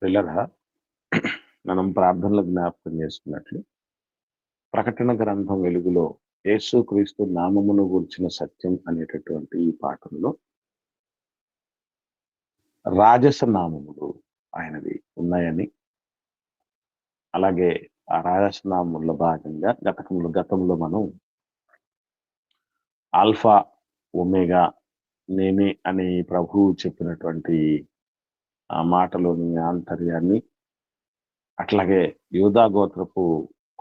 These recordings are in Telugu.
పిల్లరా మనం ప్రార్థనలో జ్ఞాపకం చేసుకున్నట్లు ప్రకటన గ్రంథం వెలుగులో యేసుక్రీస్తు నామమును గూర్చిన సత్యం అనేటటువంటి ఈ పాఠంలో రాజస నామములు ఆయనవి ఉన్నాయని, అలాగే ఆ రాజస నామముల భాగంగా గతంలో మనం ఆల్ఫా ఒమేగా నేనే అని ప్రభువు చెప్పినటువంటి ఆ మాటలోని ఆంతర్యాన్ని, అట్లాగే యూదా గోత్రపు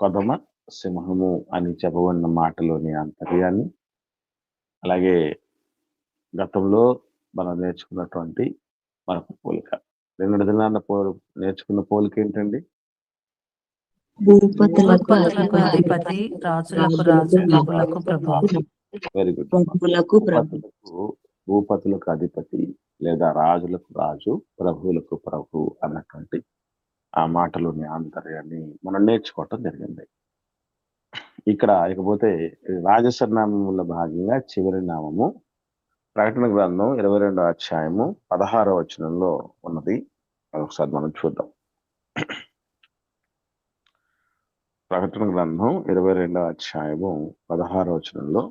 కొదమ సింహము అని చెప్పబడిన మాటలోని ఆంతర్యాన్ని, అలాగే గతంలో మనం నేర్చుకున్నటువంటి మరొక పోలిక, నిన్నటి దినాన్న నేర్చుకున్న పోలిక ఏంటండి? భూపతులకు అధిపతి, రాజులకు రాజు, ప్రభువులకు ప్రభువు. Very good. భూపతులకు అధిపతి లేదా రాజులకు రాజు, ప్రభువులకు ప్రభు అన్నటువంటి ఆ మాటలోని ఆంతర్యాన్ని మనం నేర్చుకోవటం జరిగింది. ఇక్కడ ఇకపోతే రాజసనామముల భాగంగా చివరి నామము ప్రకటన గ్రంథం 22వ అధ్యాయము 16వ వచనంలో ఉన్నది. ఒకసారి మనం చూద్దాం. ప్రకటన గ్రంథం 22వ అధ్యాయము 16వ వచనంలో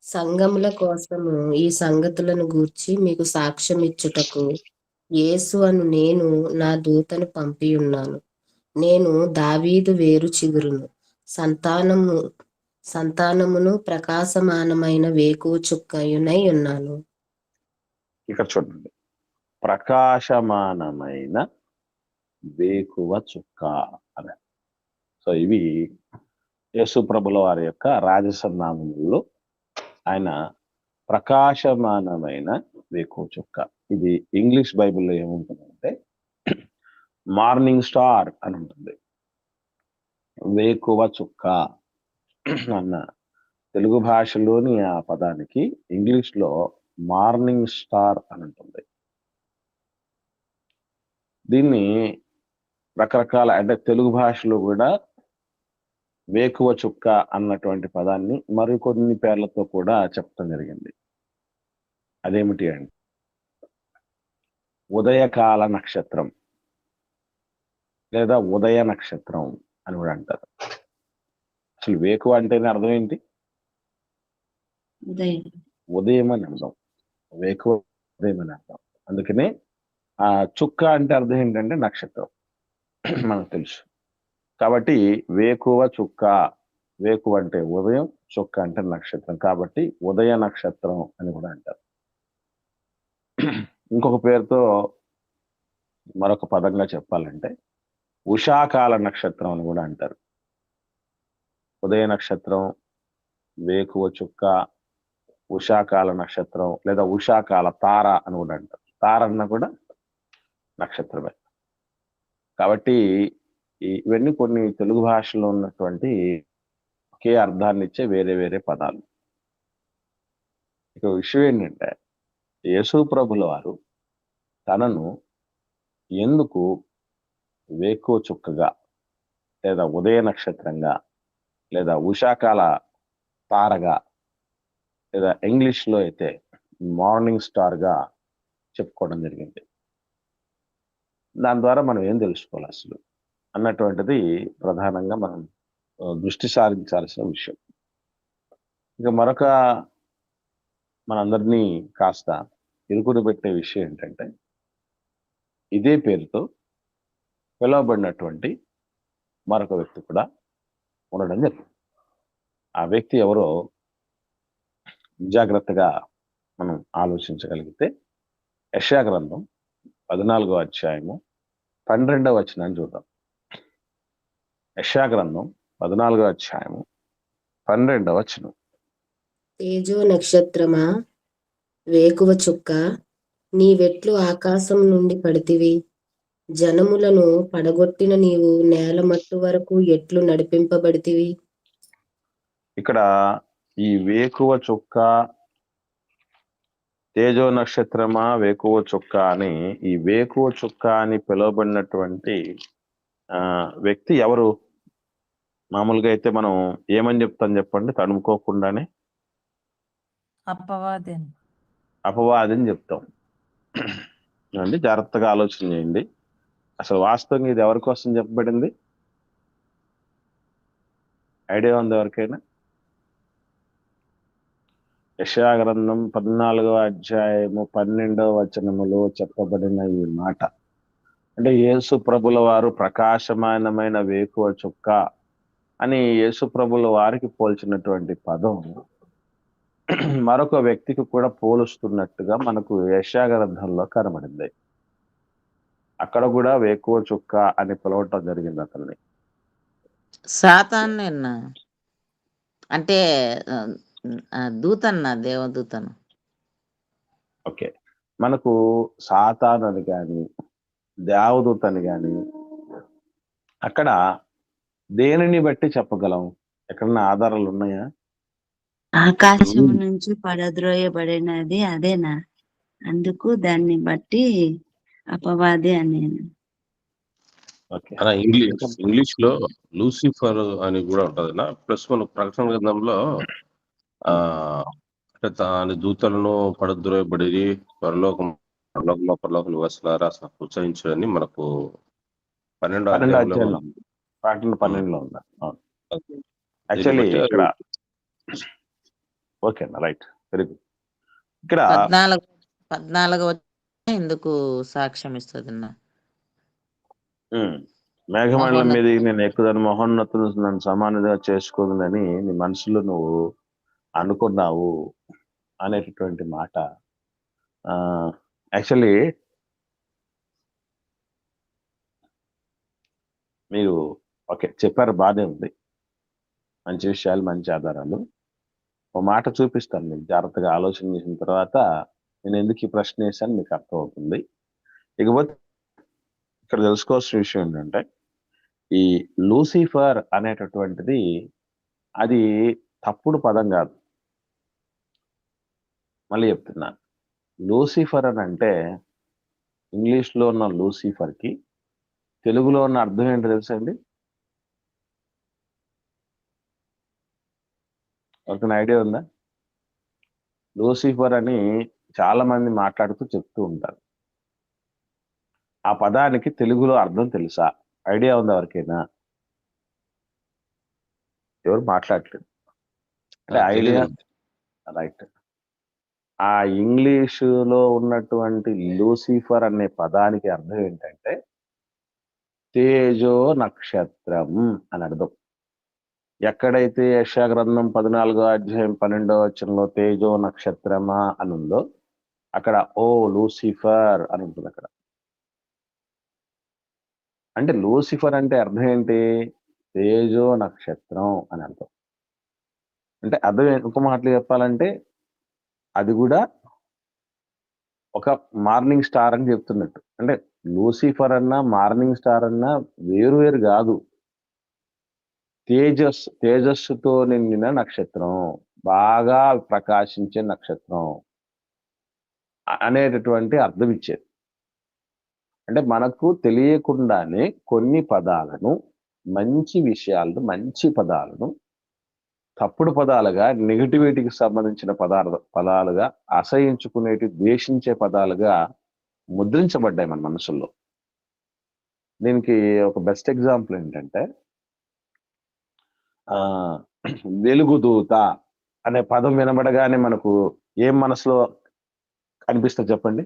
సంఘముల కోసము ఈ సంగతులను గూర్చి మీకు సాక్ష్యం ఇచ్చుటకు యేసు అను నేను నా దూతను పంపి ఉన్నాను. నేను దావీదు వేరు చిగురును, సంతానమును ప్రకాశమానమైన వేకువ చుక్కయునై ఉన్నాను. ఇక్కడ చూడండి, ప్రకాశమానమైన వేకువ చుక్క అనే. సో ఇవి యేసు ప్రభుల వారి యొక్క రాజసనామముల్లో ఆయన ప్రకాశమానమైన వేకువ చుక్క. ఇది ఇంగ్లీష్ బైబిల్లో ఏముంటుందంటే మార్నింగ్ స్టార్ అని ఉంటుంది. వేకువ చుక్క అన్న తెలుగు భాషలోని ఆ పదానికి ఇంగ్లీష్ లో మార్నింగ్ స్టార్ అని ఉంటుంది. దీన్ని రకరకాల, అంటే తెలుగు భాషలో కూడా వేకువ చుక్క అన్నటువంటి పదాన్ని మరికొన్ని పేర్లతో కూడా చెప్పడం జరిగింది. అదేమిటి అంటే ఉదయకాల నక్షత్రం లేదా ఉదయ నక్షత్రం అని కూడా అంటారు. అసలు వేకువ అంటేనే అర్థం ఏంటి? ఉదయం అని అర్థం. వేకువ ఉదయం అని అర్థం. అందుకనే ఆ చుక్క అంటే అర్థం ఏంటంటే నక్షత్రం, మనకు తెలుసు. కాబట్టి వేకువ చుక్క, వేకువ అంటే ఉదయం, చుక్క అంటే నక్షత్రం, కాబట్టి ఉదయ నక్షత్రం అని కూడా అంటారు. ఇంకొక పేరుతో మరొక పదంగా చెప్పాలంటే ఉషాకాల నక్షత్రం అని కూడా అంటారు. ఉదయ నక్షత్రం, వేకువ చుక్క, ఉషాకాల నక్షత్రం లేదా ఉషాకాల తార అని కూడా అంటారు. తార అన్న కూడా నక్షత్రమే. కాబట్టి ఇవన్నీ కొన్ని తెలుగు భాషలో ఉన్నటువంటి ఒకే అర్థాన్ని ఇచ్చే వేరే వేరే పదాలు. ఇక విషయం ఏంటంటే యేసు ప్రభుల వారు తనను ఎందుకు వేకువ చుక్కగా లేదా ఉదయ నక్షత్రంగా లేదా ఉషాకాల తారగా లేదా ఇంగ్లీష్లో అయితే మార్నింగ్ స్టార్గా చెప్పుకోవడం జరిగింది. దాని ద్వారా మనం ఏం తెలుసుకోవాలి అసలు అన్నటువంటిది ప్రధానంగా మనం దృష్టి సారించాల్సిన విషయం. ఇక మరొక మనందరినీ కాస్త ఇరుకుని పెట్టే విషయం ఏంటంటే ఇదే పేరుతో పిలువబడినటువంటి మరొక వ్యక్తి కూడా ఉండడం జరిగింది. ఆ వ్యక్తి ఎవరో జాగ్రత్తగా మనం ఆలోచించగలిగితే యెషయా గ్రంథం 14వ అధ్యాయము 12వ వచనాన్ని చూద్దాం. యెషయా గ్రంథం 14వ అధ్యాయము 12వ వచనం. తేజో నక్షత్రమా, వేకువ చుక్క, నీవెట్లు ఆకాశం నుండి పడితివి, జనములను పడగొట్టిన నీవు నేల మట్టు వరకు ఎట్లు నడిపింపబడితివి. ఇక్కడ ఈ వేకువ చుక్క, తేజో నక్షత్రమా, వేకువ చుక్క అని ఈ వేకువ చుక్క అని పిలువబడినటువంటి వ్యక్తి ఎవరు? మామూలుగా అయితే మనం ఏమని చెప్తాం చెప్పండి, తడుముకోకుండానే? అపవాది అని చెప్తాం. అండి జాగ్రత్తగా ఆలోచన చేయండి. అసలు వాస్తవంగా ఇది ఎవరి కోసం చెప్పబడింది? ఐడియా ఉంది ఎవరికైనా? యెషయా గ్రంథం 14వ అధ్యాయము 12వ వచనములో చెప్పబడిన ఈ మాట, అంటే యేసు ప్రభుల వారు ప్రకాశమానమైన వేకువ చుక్క అని యేసు ప్రభుల వారికి పోల్చినటువంటి పదం మరొక వ్యక్తికి కూడా పోలుస్తున్నట్టుగా మనకు యెషయా గ్రంథంలో కనబడింది. అక్కడ కూడా వేకువ చుక్క అని పిలవటం జరిగింది అతన్ని. సాతాన్నేనా? అంటే దూతన్న, దేవదూతను. ఓకే, మనకు సాతాన్ అని కానీ దేవదూత అని కానీ అక్కడ దేనిని బట్టి చెప్పగలం? ఎక్కడన్నా ఆధారాలు ఉన్నాయా? ఆకాశం నుంచి పడద్రోయబడినది అదేనా? అందుకు దాన్ని బట్టి అపవాది అనేను. ఓకే, అలా ఇంగ్లీష్ లో లూసిఫర్ అని కూడా ఉంటదన్నా. ప్లస్ మన ప్రకటన గ్రంథంలో అంటే దాని దూతలను పడద్రోయబడి పరలోకం నివాసులారా ఉత్సహించని మనకు 12వ 12వ అధ్యాయంలో అధ్యాయంలో ప్రకటన 12లో ఉందా? యాక్చువల్లీ దీన్ని బట్టి ఇక్కడ ఓకే అన్న, రైట్, వెరీ గుడ్. ఇక్కడ 14 ఎందుకు సాక్ష్యం ఇస్తుంది అన్న? మేఘమండలం మీద నేను ఎక్కుదాన్ని, మహోన్నతులు నన్ను సమానంగా చేసుకోదని నీ మనసులో నువ్వు అనుకున్నావు అనేటటువంటి మాట. యాక్చువల్లీ మీరు ఓకే చెప్పారు, బాగానే ఉంది, మంచి విషయాలు, మంచి ఆధారాలు. ఒక మాట చూపిస్తాను మీకు, జాగ్రత్తగా ఆలోచన చేసిన తర్వాత నేను ఎందుకు ఈ ప్రశ్న వేసాను మీకు అర్థమవుతుంది. ఇకపోతే ఇక్కడ తెలుసుకోవాల్సిన విషయం ఏంటంటే, ఈ లూసిఫర్ అనేటటువంటిది అది తప్పుడు పదం కాదు. మళ్ళీ చెప్తున్నాను, లూసిఫర్ అని అంటే ఇంగ్లీష్లో ఉన్న లూసిఫర్కి తెలుగులో ఉన్న అర్థం ఏంటో తెలుసా అండి? ఒక ఐడియా ఉందా? లూసిఫర్ అని చాలా మంది మాట్లాడుతూ చెప్తూ ఉంటారు. ఆ పదానికి తెలుగులో అర్థం తెలుసా? ఐడియా ఉందా ఎవరికైనా? ఎవరు మాట్లాడలేదు అంటే ఐడియా, రైట్. ఆ ఇంగ్లీషులో ఉన్నటువంటి లూసిఫర్ అనే పదానికి అర్థం ఏంటంటే తేజో నక్షత్రం అని అర్థం. ఎక్కడైతే యెషయా గ్రంథం 14వ అధ్యాయం 12వ వచనంలో తేజో నక్షత్రమా అని ఉందో అక్కడ ఓ లూసిఫర్ అని ఉంటుంది. అక్కడ అంటే లూసిఫర్ అంటే అర్థం ఏంటి? తేజో నక్షత్రం అని అర్థం. అంటే అర్థం ఒక మాటలు చెప్పాలంటే అది కూడా ఒక మార్నింగ్ స్టార్ అని చెప్తున్నట్టు. అంటే లూసిఫర్ అన్నా మార్నింగ్ స్టార్ అన్నా వేరు వేరు కాదు. తేజస్సుతో నిండిన నక్షత్రం, బాగా ప్రకాశించే నక్షత్రం అనేటటువంటి అర్థం ఇచ్చేది. అంటే మనకు తెలియకుండానే కొన్ని పదాలను, మంచి విషయాలను, మంచి పదాలను తప్పుడు పదాలుగా, నెగిటివిటీకి సంబంధించిన పదాలుగా, అసహించుకునేటి, ద్వేషించే పదాలుగా ముద్రించబడ్డాయి మన మనసుల్లో. దీనికి ఒక బెస్ట్ ఎగ్జాంపుల్ ఏంటంటే వెలుగుదూత అనే పదం వినబడగానే మనకు ఏం మనసులో అనిపిస్తుంది చెప్పండి?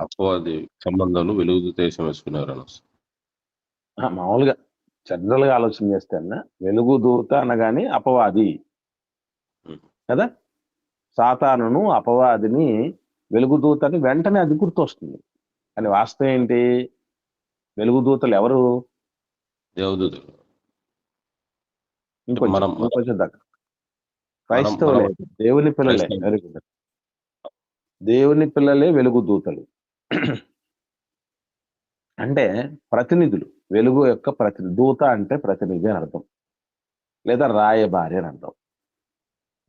అపవాది సంబంధాలు వెలుగు దేశం వేసుకున్నారు. మామూలుగా జనరల్ గా ఆలోచన చేస్తే అన్న వెలుగుదూత అనగానే అపవాది కదా, సాతానును అపవాదిని వెలుగుదూతని వెంటనే అది గుర్తొస్తుంది. కానీ వాస్తవం ఏంటి? వెలుగుదూతలు ఎవరు? దేవదూతలు. ఇంకొంచెం దగ్గర క్రైస్తవులే, దేవుని పిల్లలే. వెరీ గుడ్, దేవుని పిల్లలే వెలుగుదూతలు. అంటే ప్రతినిధులు, వెలుగు యొక్క ప్రతినిధి. దూత అంటే ప్రతినిధి అని అర్థం, లేదా రాయబారి అని అర్థం.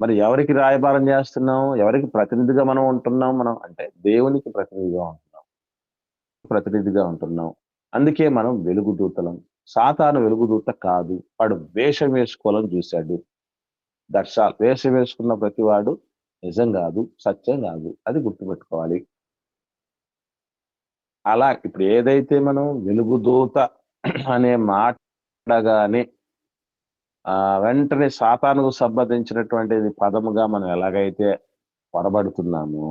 మరి ఎవరికి రాయబారం చేస్తున్నాం? ఎవరికి ప్రతినిధిగా మనం ఉంటున్నాం? మనం అంటే దేవునికి ప్రతినిధిగా ఉంటున్నాం. అందుకే మనం వెలుగుదూతలం. సాతాను వెలుగుదూత కాదు, వాడు వేషం వేసుకోవాలని చూశాడు. దర్శా వేషం వేసుకున్న ప్రతివాడు నిజం కాదు, సత్యం కాదు. అది గుర్తుపెట్టుకోవాలి. అలా ఇప్పుడు ఏదైతే మనం వెలుగుదూత అనే మాట అనగానే వెంటనే సాతానుకు సంబంధించినటువంటిది పదముగా మనం ఎలాగైతే పొరబడుతున్నామో,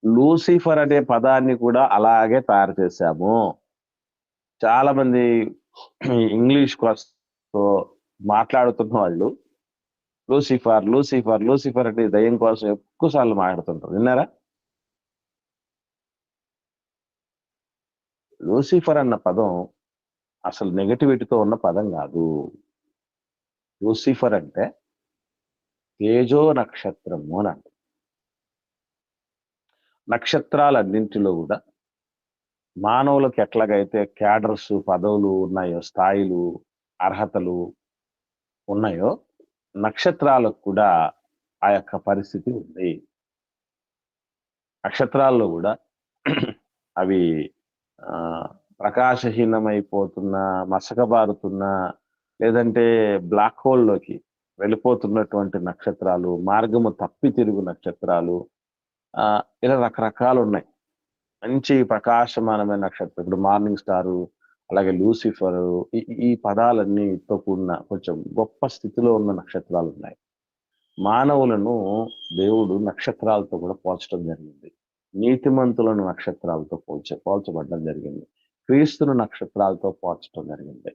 లూసిఫర్ అనే పదాన్ని కూడా అలాగే తయారు చేశాము. చాలా మంది ఇంగ్లీష్ కోసం మాట్లాడుతున్న వాళ్ళు లూసిఫర్ లూసిఫర్ లూసిఫర్ అంటే దయ్యం కోసం ఎక్కువ సార్లు మాట్లాడుతుంటారు. విన్నారా? లూసిఫర్ అన్న పదం అసలు నెగటివిటీతో ఉన్న పదం కాదు. లూసిఫర్ అంటే తేజో నక్షత్రము అని అంటారు. నక్షత్రాలన్నింటిలో కూడా మానవులకు ఎట్లాగైతే క్యాడర్స్, పదవులు ఉన్నాయో, స్థాయిలు, అర్హతలు ఉన్నాయో, నక్షత్రాలకు కూడా ఆ యొక్క పరిస్థితి ఉంది. నక్షత్రాల్లో కూడా అవి ప్రకాశహీనమైపోతున్నా, మసకబారుతున్నా, లేదంటే బ్లాక్ హోల్లోకి వెళ్ళిపోతున్నటువంటి నక్షత్రాలు, మార్గము తప్పి తిరుగు నక్షత్రాలు, ఇలా రకరకాలు ఉన్నాయి. మంచి ప్రకాశమానమైన నక్షత్రం, ఇప్పుడు మార్నింగ్ స్టారు, అలాగే లూసిఫర్, ఈ పదాలన్నీతో కూడిన కొంచెం గొప్ప స్థితిలో ఉన్న నక్షత్రాలు ఉన్నాయి. మానవులను దేవుడు నక్షత్రాలతో కూడా పోల్చడం జరిగింది. నీతిమంతులను నక్షత్రాలతో పోల్చబడడం జరిగింది. క్రీస్తును నక్షత్రాలతో పోల్చడం జరిగింది.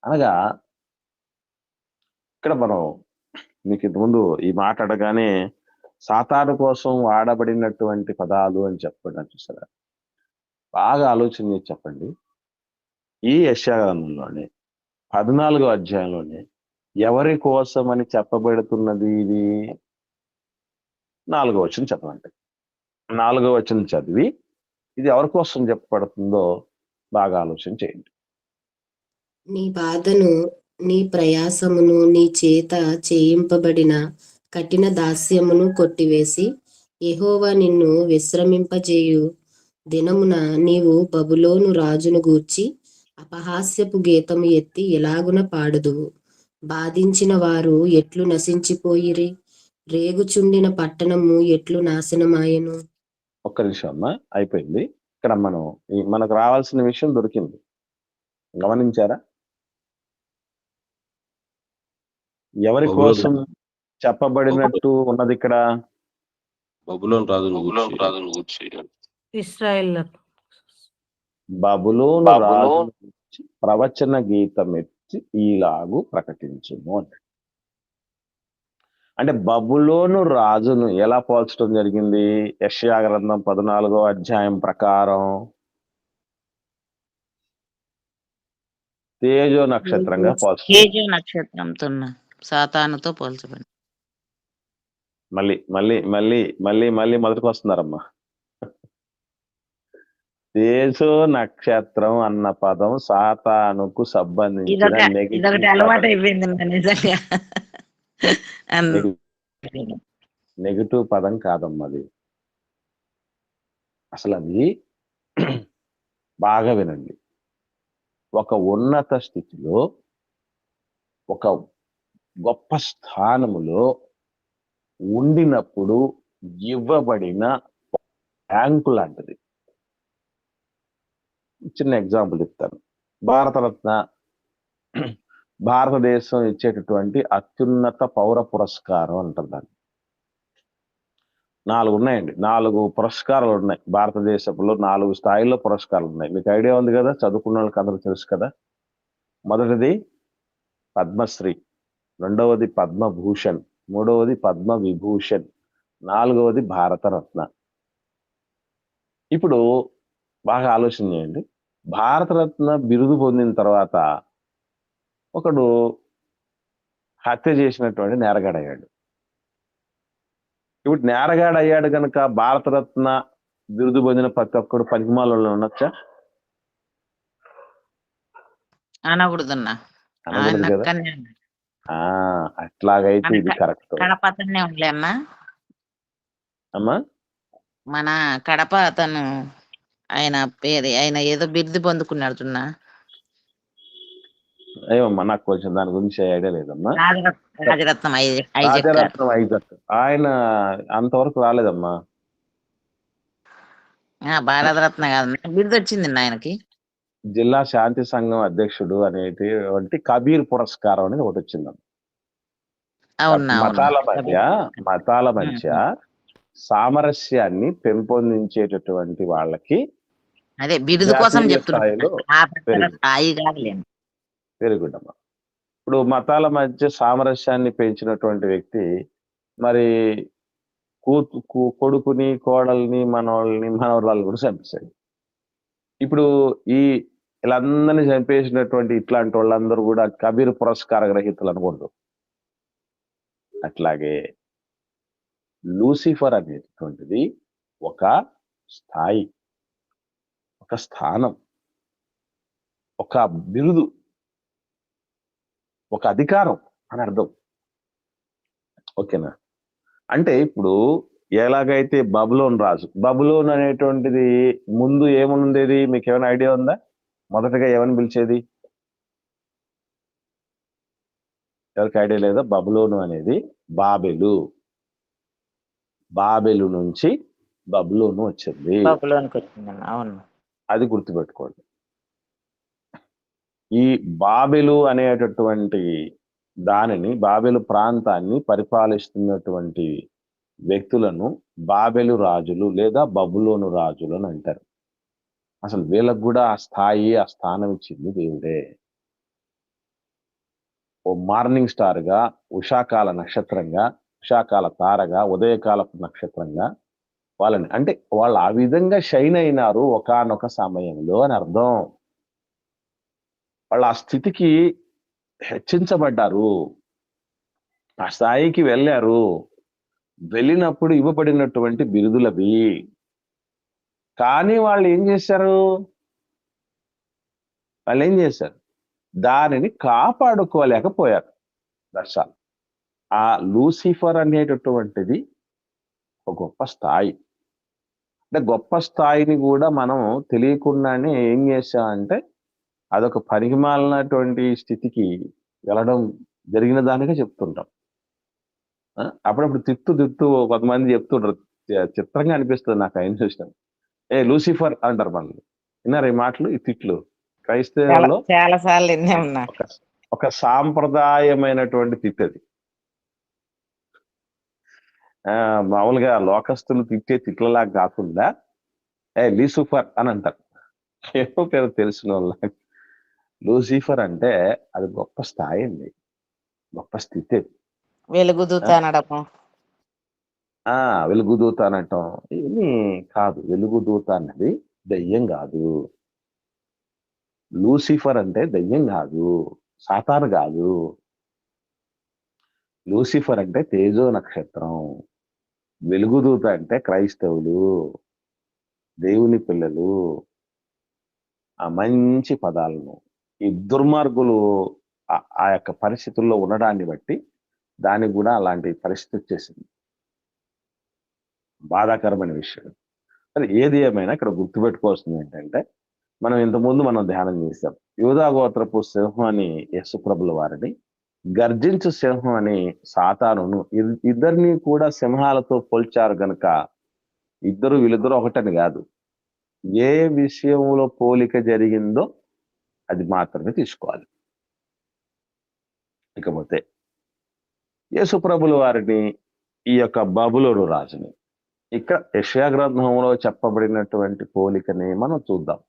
అనగా ఇక్కడ మనం మీకు ఇంతకుముందు ఈ మాట అడగానే సాతాను కోసం వాడబడినటువంటి పదాలు అని చెప్పడం చూసారా? బాగా ఆలోచన చేసి చెప్పండి. ఈ యెషయా గ్రంథంలోనే 14వ అధ్యాయంలోనే ఎవరి కోసం అని చెప్పబడుతున్నది ఇది? 4వ వచనం చదవండి. 4వ వచనం చదివి ఇది ఎవరి కోసం చెప్పబడుతుందో బాగా ఆలోచన చేయండి. నీ బాధను, నీ ప్రయాసమును, నీ చేత చేయింపబడిన కఠిన దాస్యమును కొట్టివేసి యెహోవా నిన్ను విశ్రమింపజేయు దినమున నీవు బబులోను రాజును గూర్చి అపహాస్యపు గీతము ఎత్తి ఎలాగున పాడుదువు. బాధించిన వారు ఎట్లు నశించిపోయిరి, రేగుచుండిన పట్టణము ఎట్లు నాశనమాయెను. ఒక్క నిమిషం అమ్మా, అయిపోయింది. ఇక్కడ మనకు రావాల్సిన విషయం దొరికింది. గమనించారా? ఎవరి కోసం చెప్పబడినట్టు ఉన్నది ఇక్కడ? బబులోను రాజును గూర్చి. ఇశ్రాయేల్ బబులోను రాజు ప్రవచన గీతం ఎత్తి ఈలాగు ప్రకటించుము అంటే బబులోను రాజును ఎలా పోల్చడం జరిగింది? యెషయా గ్రంథం 14వ అధ్యాయం ప్రకారం తేజో నక్షత్రంగా పోల్చడం. తేజో నక్షత్రంతో సాతానుతో పోల్చబడి మళ్ళీ మళ్ళీ మళ్ళీ మళ్ళీ మళ్ళీ మొదటికి వస్తున్నారమ్మా. తేజో నక్షత్రం అన్న పదం సాతానుకు సంబంధించిన ఇదొకటి అలవాటు అయిపోయింది నిజంగా. నెగిటివ్ పదం కాదమ్మా అది. అసలు అది బాగా వినండి. ఒక ఉన్నత స్థితిలో, ఒక గొప్ప స్థానములో ఉండినప్పుడు ఇవ్వబడిన ర్యాంకు లాంటిది. చిన్న ఎగ్జాంపుల్ చెప్తాను. భారతరత్న భారతదేశం ఇచ్చేటటువంటి అత్యున్నత పౌర పురస్కారం అంటారు దాన్ని. 4 ఉన్నాయండి. 4 పురస్కారాలు ఉన్నాయి భారతదేశంలో. 4 స్థాయిల్లో పురస్కారాలు ఉన్నాయి. మీకు ఐడియా ఉంది కదా, చదువుకున్న వాళ్ళకి అందరూ తెలుసు కదా. మొదటిది పద్మశ్రీ, రెండవది పద్మభూషణ్, మూడవది పద్మ విభూషణ్, 4వది భారతరత్న. ఇప్పుడు బాగా ఆలోచన చేయండి. భారతరత్న బిరుదు పొందిన తర్వాత ఒకడు హత్య చేసినటువంటి నేరగాడు అయ్యాడు. ఇప్పుడు నేరగాడు అయ్యాడు కనుక భారతరత్న బిరుదు పొందిన ప్రతి ఒక్కడు పనికిమాలలో ఉండొచ్చా? అనకూడదన్నా. అనకూడదు కదా. అట్లాగైతే ఇది కరెక్ట్ కడప అతనే ఉండలే అన్నా. అమ్మా మన కడప అతను ఆయన ఏదో బిరుదు పొందుకున్నాడు చున్నా. ఏమమ్మా నాకు కొంచెం దాని గురించి ఐడియా లేదమ్మా. రాజరత్నం ఐజక్ గారు. రాజరత్నం ఐజక్ ఆయన అంతవరకు రాలేదమ్మా. భారతరత్న కాదు, బిరుదు వచ్చింది ఆయనకి. జిల్లా శాంతి సంఘం అధ్యక్షుడు అనేటువంటి కబీర్ పురస్కారం అనేది ఒకటి వచ్చిందమ్మా. అవునా? మతాల మధ్య సామరస్యాన్ని పెంపొందించేటటువంటి వాళ్ళకి అదే బిరుదు కోసం జాతీయ చెప్తున్నాను. స్థాయిలో వెరీ గుడ్ అమ్మా. ఇప్పుడు మతాల మధ్య సామరస్యాన్ని పెంచినటువంటి వ్యక్తి మరి కొడుకుని, కోడల్ని, మనవరాలు కూడా చంపేశాడు. ఇప్పుడు వీళ్ళందరినీ చంపేసినటువంటి ఇట్లాంటి వాళ్ళందరూ కూడా కబీర్ పురస్కార గ్రహీతలు అనకూడదు. అట్లాగే లూసిఫర్ అనేటువంటిది ఒక స్థాయి, ఒక స్థానం, ఒక బిరుదు, ఒక అధికారం అని అర్థం. ఓకేనా? అంటే ఇప్పుడు ఎలాగైతే బబులోన్ రాజు, బబులోన్ అనేటువంటిది ముందు ఏముండేది మీకు ఏమైనా ఐడియా ఉందా? మొదటగా ఏమని పిలిచేది? ఎవరికి ఐడియా లేదా? బబులోను అనేది బాబెలు నుంచి బబులోను వచ్చింది. అవును, అది గుర్తుపెట్టుకోండి. ఈ బాబెలు అనేటటువంటి దానిని, బాబెలు ప్రాంతాన్ని పరిపాలిస్తున్నటువంటి వ్యక్తులను బాబెలు రాజులు లేదా బబులోను రాజులు అని అంటారు. అసలు వీళ్ళకు కూడా ఆ స్థాయి, ఆ స్థానం ఇచ్చింది దేవుడే. ఓ మార్నింగ్ స్టార్ గా, ఉషాకాల నక్షత్రంగా, ఉషాకాల తారగా, ఉదయకాలపు నక్షత్రంగా వాళ్ళని, అంటే వాళ్ళు ఆ విధంగా షైన్ అయినారు ఒకానొక సమయంలో అని అర్థం. వాళ్ళు ఆ స్థితికి హెచ్చించబడ్డారు, ఆ స్థాయికి వెళ్ళారు. వెళ్ళినప్పుడు ఇవ్వబడినటువంటి బిరుదులవి. కానీ వాళ్ళు ఏం చేశారు? దానిని కాపాడుకోలేకపోయారు. దర్శాలు ఆ లూసిఫర్ అనేటటువంటిది ఒక గొప్ప స్థాయి. అంటే గొప్ప స్థాయిని కూడా మనం తెలియకుండానే ఏం చేశామంటే అదొక పనికిమాలినటువంటి స్థితికి వెళ్ళడం జరిగిన దానిగా చెప్తుంటాం. అప్పుడప్పుడు తిట్టు కొంతమంది చెప్తుంటారు, చిత్రంగా అనిపిస్తుంది నాకు ఆయన చూసిన. లూసిఫర్ అంటారు మనల్ని. విన్నారు ఈ మాటలు, ఈ తిట్లు? క్రైస్తవుల్లో చాలా సార్లు ఒక సాంప్రదాయమైనటువంటి తిట్టు అది. మామూలుగా లోకస్తులు తిట్టే తిట్లలా కాకుండా లూసిఫర్ అని అంటారు. ఏమో పేరు తెలిసిన వాళ్ళ. లూసిఫర్ అంటే అది గొప్ప స్థాయి అండి, గొప్ప స్థితి. వెలుగుదూత అనటం ఇవన్నీ కాదు. వెలుగుదూత అన్నది దయ్యం కాదు. లూసిఫర్ అంటే దయ్యం కాదు, సాతాను కాదు. లూసిఫర్ అంటే తేజో నక్షత్రం. వెలుగుదూత అంటే క్రైస్తవులు, దేవుని పిల్లలు. ఆ మంచి పదాలను ఈ దుర్మార్గులు ఆ యొక్క పరిస్థితుల్లో ఉండడాన్ని బట్టి దానికి కూడా అలాంటి పరిస్థితి వచ్చేసింది. బాధాకరమైన విషయం. అది ఏది ఏమైనా ఇక్కడ గుర్తుపెట్టుకోవాల్సింది ఏంటంటే, మనం ధ్యానం చేశాం. యూదా గోత్రపు సింహం అని యేసుప్రభుల వారిని, గర్జించు సింహం అని సాతానును, ఇద్దరిని కూడా సింహాలతో పోల్చారు గనుక వీళ్ళిద్దరూ ఒకటని కాదు. ఏ విషయంలో పోలిక జరిగిందో అది మాత్రమే తీసుకోవాలి. ఇకపోతే యేసుప్రభుల వారిని, ఈ యొక్క బబులోను రాజుని, ఇక్కడ యెషయా గ్రంథంలో చెప్పబడినటువంటి పోలికని మనం చూద్దాం.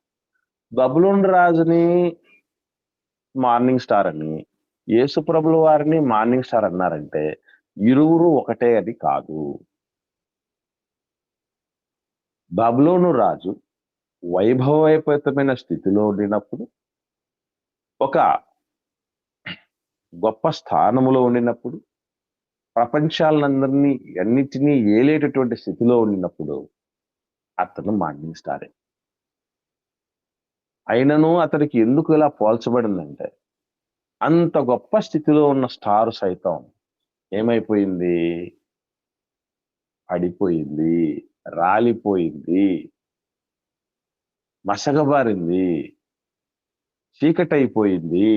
బబులోను రాజుని మార్నింగ్ స్టార్ అని, యేసుప్రభుల వారిని మార్నింగ్ స్టార్ అన్నారంటే ఇరువురు ఒకటే అది కాదు. బబులోను రాజు వైభవోపేతమైన స్థితిలో ఉండినప్పుడు, ఒక గొప్ప స్థానములో ఉండినప్పుడు, అన్నిటినీ ఏలేటటువంటి స్థితిలో ఉండినప్పుడు అతను మార్నింగ్ స్టారే. అయినను అతడికి ఎందుకు ఇలా పోల్చబడిందంటే, అంత గొప్ప స్థితిలో ఉన్న స్టార్ సైతం ఏమైపోయింది? పడిపోయింది, రాలిపోయింది, మసగబారింది, చీకటైపోయింది.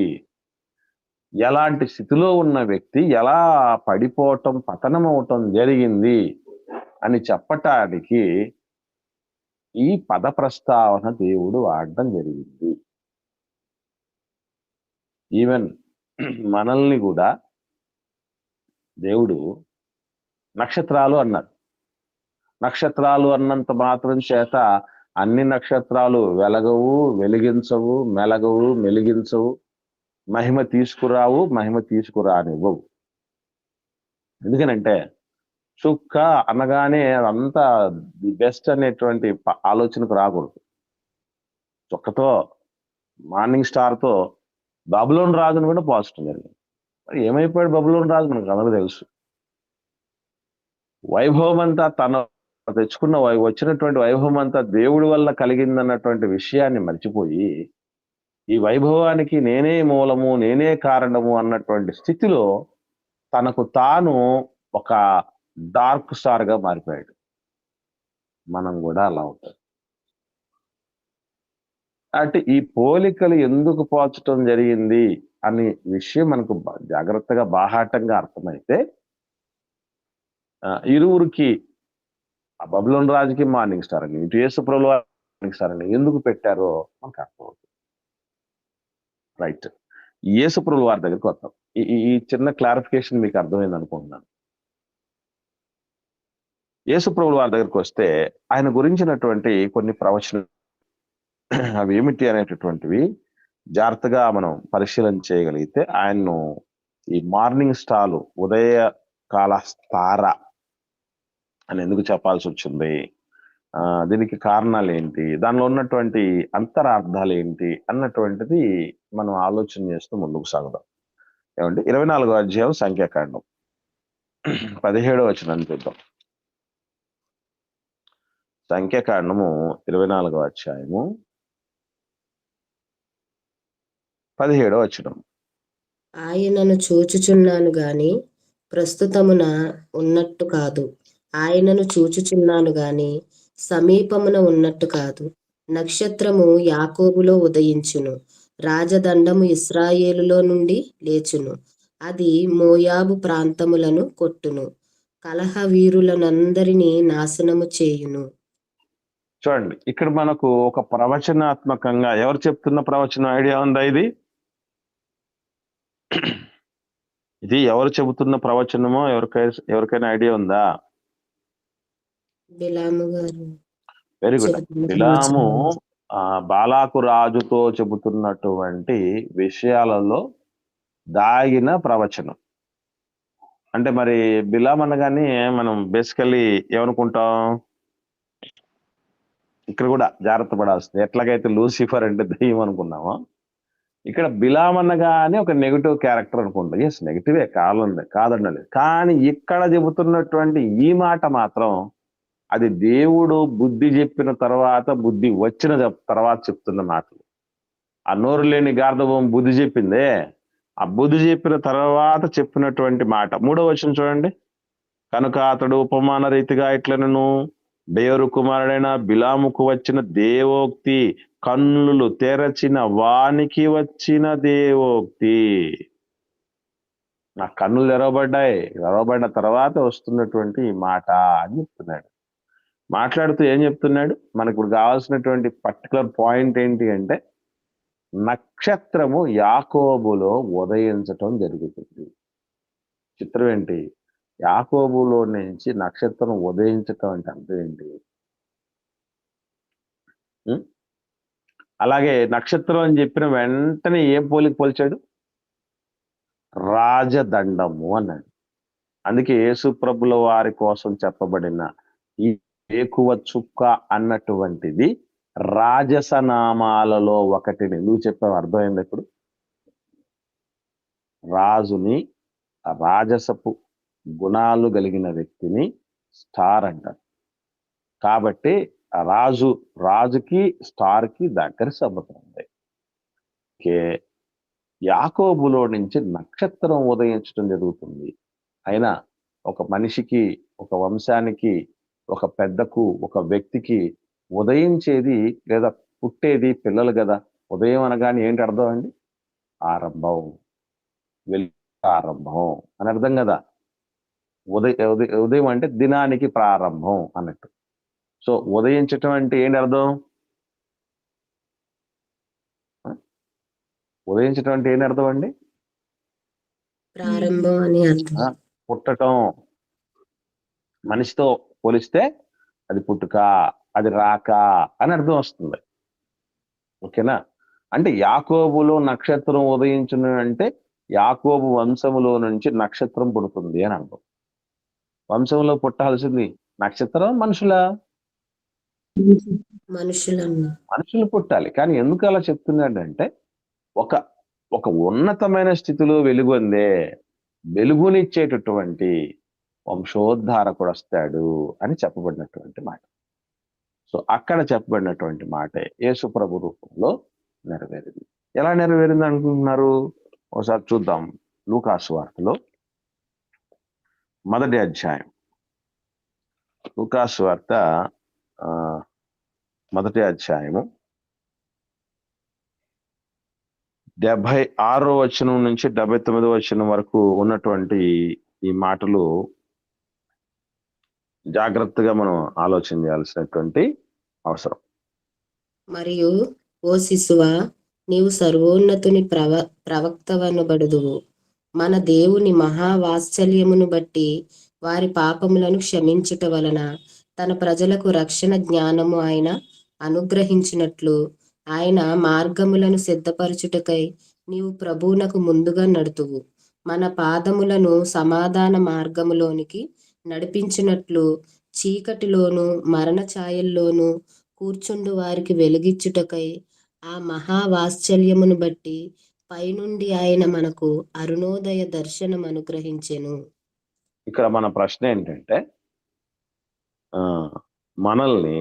ఎలాంటి స్థితిలో ఉన్న వ్యక్తి ఎలా పడిపోవటం, పతనం అవటం జరిగింది అని చెప్పటానికి ఈ పద ప్రస్తావన దేవుడు వాడడం జరిగింది. ఈవెన్ మనల్ని కూడా దేవుడు నక్షత్రాలు అన్నారు. నక్షత్రాలు అన్నంత మాత్రం చేత అన్ని నక్షత్రాలు వెలగవు, వెలిగించవు, మెలగవు, మెలిగించవు, మహిమ తీసుకురావు, మహిమ తీసుకురానివ్వవు. ఎందుకనంటే చుక్క అనగానే అదంతా ది బెస్ట్ అనేటువంటి ఆలోచనకు రాకూడదు. చుక్కతో, మార్నింగ్ స్టార్తో బబులోను రాజును కూడా పోల్చడం జరిగింది. మరి ఏమైపోయాడు బబులోను రాజు మనకు అందరూ తెలుసు. వైభవం అంతా తన తెచ్చుకున్న వచ్చినటువంటి వైభవం అంతా దేవుడి వల్ల కలిగిందన్నటువంటి విషయాన్ని మర్చిపోయి ఈ వైభవానికి నేనే మూలము, నేనే కారణము అన్నటువంటి స్థితిలో తనకు తాను ఒక డార్క్ స్టార్ గా మారిపోయాడు. మనం కూడా అలా అవుతాం. అంటే ఈ పోలికలు ఎందుకు పోల్చడం జరిగింది అనే విషయం మనకు జాగ్రత్తగా బాహాటంగా అర్థమైతే ఇరువురికి ఆ బబులోను రాజుకి మార్నింగ్ స్టార్ అని, ఇటు యేసుప్రభువు మార్నింగ్ స్టార్ అని ఎందుకు పెట్టారో మనకు అర్థమవుతుంది. రైట్, యేసుప్రభువు వారి దగ్గరికి వస్తాం. ఈ చిన్న క్లారిఫికేషన్ మీకు అర్థమైంది అనుకుంటున్నాను. యేసుప్రభువు వారి దగ్గరికి వస్తే ఆయన గురించినటువంటి కొన్ని ప్రవచనాలు అవి ఏమిటి అనేటటువంటివి జాగ్రత్తగా మనం పరిశీలన చేయగలిగితే ఆయన్ను ఈ మార్నింగ్ స్టార్, ఉదయకాల తార అని ఎందుకు చెప్పాల్సి వచ్చింది, దీనికి కారణాలు ఏంటి, దానిలో ఉన్నటువంటి అంతరార్థాలు ఏంటి అన్నటువంటిది మనం ఆలోచన చేస్తూ ముందుకు సాగుదాం. ఏమంటే 24వ అధ్యాయం సంఖ్యాకాండం 17వ వచనాన్ని చూద్దాం. సంఖ్యాకాండము 24వ అధ్యాయము 17వ వచనం. ఆయనను చూచుచున్నాను గాని ప్రస్తుతమున ఉన్నట్టు కాదు, ఆయనను చూచుచున్నాను గాని సమీపమున ఉన్నట్టు కాదు. నక్షత్రము యాకోబులో ఉదయించును, రాజదండము ఇశ్రాయేలులో నుండి లేచును, అది మోయాబు ప్రాంతములను కొట్టును, కలహ వీరులనందరినీ నాశనము చేయును. చూడండి, ఇక్కడ మనకు ఒక ప్రవచనాత్మకంగా ఎవరు చెప్తున్న ప్రవచనం ఐడియా ఉందా? ఇది ఎవరు చెబుతున్న ప్రవచనమో ఎవరికైనా ఐడియా ఉందా? బిలాము గారు. Very good. బిలాము బాలాకు రాజుతో చెబుతున్నటువంటి విషయాలలో దాగిన ప్రవచనం. అంటే మరి బిలాం అనగానే మనం బేసికల్లీ ఏమనుకుంటాం? ఇక్కడ కూడా జాగ్రత్త పడాల్సింది. ఎట్లాగైతే లూసిఫర్ అంటే దెయ్యం అనుకున్నామో, ఇక్కడ బిలాం అనగానే ఒక నెగిటివ్ క్యారెక్టర్ అనుకుంటాం. ఎస్, నెగిటివే, కాదండి. కానీ ఇక్కడ చెబుతున్నటువంటి ఈ మాట మాత్రం అది దేవుడు బుద్ధి చెప్పిన తర్వాత, బుద్ధి వచ్చిన తర్వాత చెప్తున్న మాటలు. ఆ నోరు లేని గార్ధబం బుద్ధి చెప్పిందే, ఆ బుద్ధి చెప్పిన తర్వాత చెప్పినటువంటి మాట. 3వ వచనం చూడండి. కనుక అతడు ఉపమాన రీతిగా ఇట్లనను, బేయోరు కుమారుడైన బిలాముకు వచ్చిన దేవోక్తి, కన్నులు తెరచిన వానికి వచ్చిన దేవోక్తి. నా కన్నులు తెరవబడిన తర్వాత వస్తున్నటువంటి మాట అని చెప్తున్నాడు. మాట్లాడుతూ ఏం చెప్తున్నాడు? మనకు ఇప్పుడు కావాల్సినటువంటి పర్టికులర్ పాయింట్ ఏంటి అంటే, నక్షత్రము యాకోబులో ఉదయించటం జరుగుతుంది. చిత్రం ఏంటి? యాకోబులో నుంచి నక్షత్రం ఉదయించటం అంటే అర్థం ఏంటి? అలాగే నక్షత్రం అని చెప్పిన వెంటనే ఏం పోల్చాడు? రాజదండము అన్నాడు. అందుకే యేసు ప్రభుల వారి కోసం చెప్పబడిన ఈ వేకువ చుక్క అన్నటువంటిది రాజసనామాలలో ఒకటిని. నువ్వు చెప్పావు, అర్థమైంది ఇప్పుడు? రాజుని, రాజసపు గుణాలు కలిగిన వ్యక్తిని స్టార్ అంటారు. కాబట్టి రాజుకి స్టార్కి దగ్గర సంబంధం ఉంది. యాకోబులో నుంచి నక్షత్రం ఉదయించడం జరుగుతుంది. అయినా ఒక మనిషికి, ఒక వంశానికి, ఒక పెద్దకు, ఒక వ్యక్తికి ఉదయించేది లేదా పుట్టేది పిల్లలు కదా. ఉదయం అనగానే ఏంటి అర్థం అండి? ఆరంభం. వెలుగు ప్రారంభం అని అర్థం కదా. ఉదయం అంటే దినానికి ప్రారంభం అన్నట్టు. సో ఉదయించటం అంటే ఏంటి అర్థం? ఉదయించటం అంటే ఏంటి అర్థం అండి? ప్రారంభం అని అర్థం. పుట్టటం. మనిషితో పోలిస్తే అది పుట్టుక, అది రాక అని అర్థం వస్తుంది. ఓకేనా? అంటే యాకోబులో నక్షత్రం ఉదయించును అంటే యాకోబు వంశములో నుంచి నక్షత్రం పుడుతుంది అని అర్థం. వంశంలో పుట్టాల్సింది నక్షత్రం మనుషులా? మనుషులు పుట్టాలి. కానీ ఎందుకు అలా చెప్తున్నాడంటే ఒక ఉన్నతమైన స్థితిలో వెలుగొందే, వెలుగునిచ్చేటటువంటి వంశోద్ధారకుడు వస్తాడు అని చెప్పబడినటువంటి మాట. సో అక్కడ చెప్పబడినటువంటి మాటే యేసు ప్రభు రూపంలో నెరవేరింది. ఎలా నెరవేరింది అనుకుంటున్నారు? ఒకసారి చూద్దాం. లూకాసు వార్తలో 1వ అధ్యాయం. లూకాసు వార్త 1వ అధ్యాయము 76వ వచనం నుంచి 79వ వచనం వరకు ఉన్నటువంటి ఈ మాటలు జాగ్రత్తగా మనం ఆలోచన చేయాల్సినటువంటి అవసరం. మరియు ఓ శిశువా, నీవు సర్వోన్నతుని ప్రవక్తవనబడుదువు. మన దేవుని మహావాత్సల్యమును బట్టి వారి పాపములను క్షమించుట వలన తన ప్రజలకు రక్షణ జ్ఞానము ఆయన అనుగ్రహించినట్లు ఆయన మార్గములను సిద్ధపరచుటకై నీవు ప్రభువునకు ముందుగా నడుతువు. మన పాదములను సమాధాన మార్గములోనికి నడిపించినట్లు చీకటిలోను మరణ ఛాయల్లోను కూర్చుండు వారికి వెలుగిచ్చుటకై ఆ మహావాత్సల్యమును బట్టి పైనుండి ఆయన మనకు అరుణోదయ దర్శనం అనుగ్రహించెను. ఇక్కడ మన ప్రశ్న ఏంటంటే, మనల్ని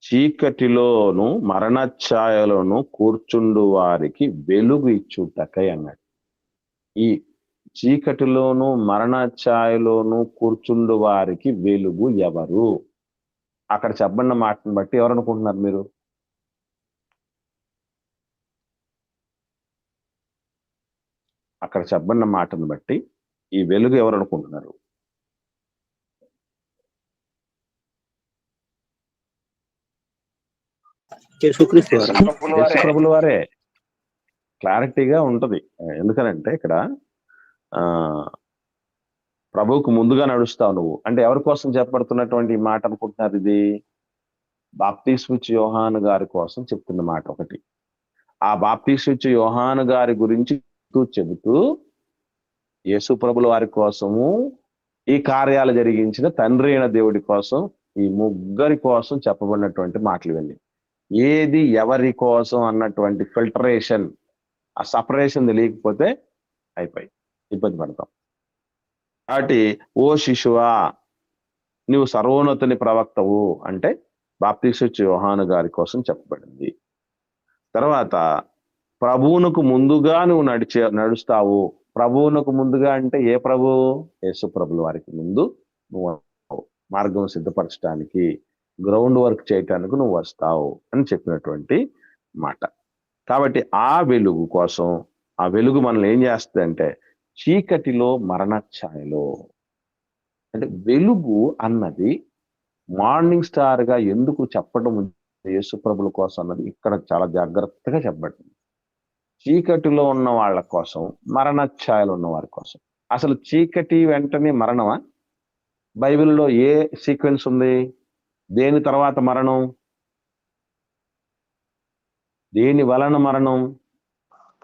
చీకటిలోను మరణ ఛాయలోను కూర్చుండు వారికి వెలుగు ఇచ్చుటకై అన్నాడు. ఈ చీకటిలోను మరణ ఛాయలోను కూర్చుండు వారికి వెలుగు ఎవరు? అక్కడ చెప్పబడిన మాటను బట్టి ఎవరు అనుకుంటున్నారు మీరు? అక్కడ చెప్పబడిన మాటను బట్టి ఈ వెలుగు ఎవరు అనుకుంటున్నారు? యేసుప్రభుల వారే. క్లారిటీగా ఉంటది. ఎందుకనంటే ఇక్కడ ప్రభువుకు ముందుగా నడుస్తావు నువ్వు అంటే ఎవరి కోసం చెప్పబడుతున్నటువంటి మాట అనుకుంటున్నారు? ఇది బాప్తీసుమిచ్చు యోహాను గారి కోసం చెప్తున్న మాట ఒకటి. ఆ బాప్తీసుమిచ్చు యోహాను గారి గురించి చెబుతూ యేసు ప్రభుల వారి కోసము ఈ కార్యాలు జరిగించిన తండ్రి అయిన దేవుడి కోసం ఈ ముగ్గురి కోసం చెప్పబడినటువంటి మాటలు ఇవన్నీ. ఏది ఎవరి కోసం అన్నటువంటి ఫిల్టరేషన్, ఆ సపరేషన్ తెలియకపోతే అయిపోయి ఇబ్బంది పడతాం. కాబట్టి ఓ శిశువా, నువ్వు సర్వోన్నతుని ప్రవక్తవు అంటే బాప్తీసు యోహాను గారి కోసం చెప్పబడింది. తర్వాత ప్రభువునకు ముందుగా నువ్వు నడుస్తావు. ప్రభువునకు ముందుగా అంటే ఏ ప్రభు? యేసు ప్రభుల వారికి ముందు నువ్వు మార్గం సిద్ధపరచడానికి, గ్రౌండ్ వర్క్ చేయటానికి నువ్వు వస్తావు అని చెప్పినటువంటి మాట. కాబట్టి ఆ వెలుగు కోసం, ఆ వెలుగు మనల్ని ఏం చేస్తుంది అంటే చీకటిలో మరణ ఛాయలో, అంటే వెలుగు అన్నది మార్నింగ్ స్టార్ గా ఎందుకు చెప్పడం యేసు ప్రభుల కోసం అన్నది ఇక్కడ చాలా జాగ్రత్తగా చెప్పబడింది. చీకటిలో ఉన్న వాళ్ళ కోసం, మరణ ఛాయలో ఉన్న వారి కోసం. అసలు చీకటి వెంటనే మరణమా? బైబిల్లో ఏ సీక్వెన్స్ ఉంది? దేని తర్వాత మరణం? దేని వలన మరణం?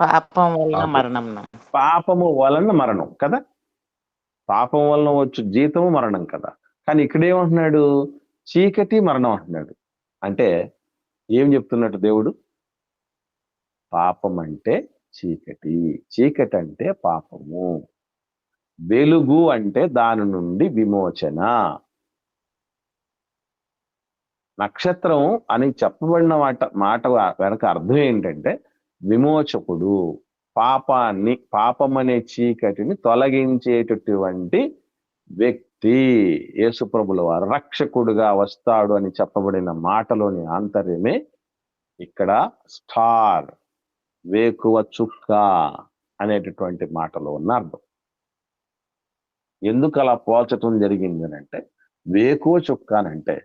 పాపం వలన మరణం. పాపము వలన మరణం కదా. పాపం వలన వచ్చు జీతము మరణం కదా. కానీ ఇక్కడేమంటున్నాడు? చీకటి మరణం అంటున్నాడు. అంటే ఏం చెప్తున్నట్టు దేవుడు? పాపం అంటే చీకటి, చీకటి అంటే పాపము, వెలుగు అంటే దాని నుండి విమోచన. నక్షత్రం అని చెప్పబడిన మాట వెనక అర్థం ఏంటంటే విమోచకుడు, పాపం అనే చీకటిని తొలగించేటటువంటి వ్యక్తి యేసుప్రభుల వారు రక్షకుడుగా వస్తాడు అని చెప్పబడిన మాటలోని ఆంతర్యమే ఇక్కడ స్టార్, వేకువ చుక్క అనేటటువంటి మాటలో ఉన్న అర్థం. ఎందుకు అలా పోల్చటం జరిగింది అని అంటే, వేకువ చుక్క అనంటే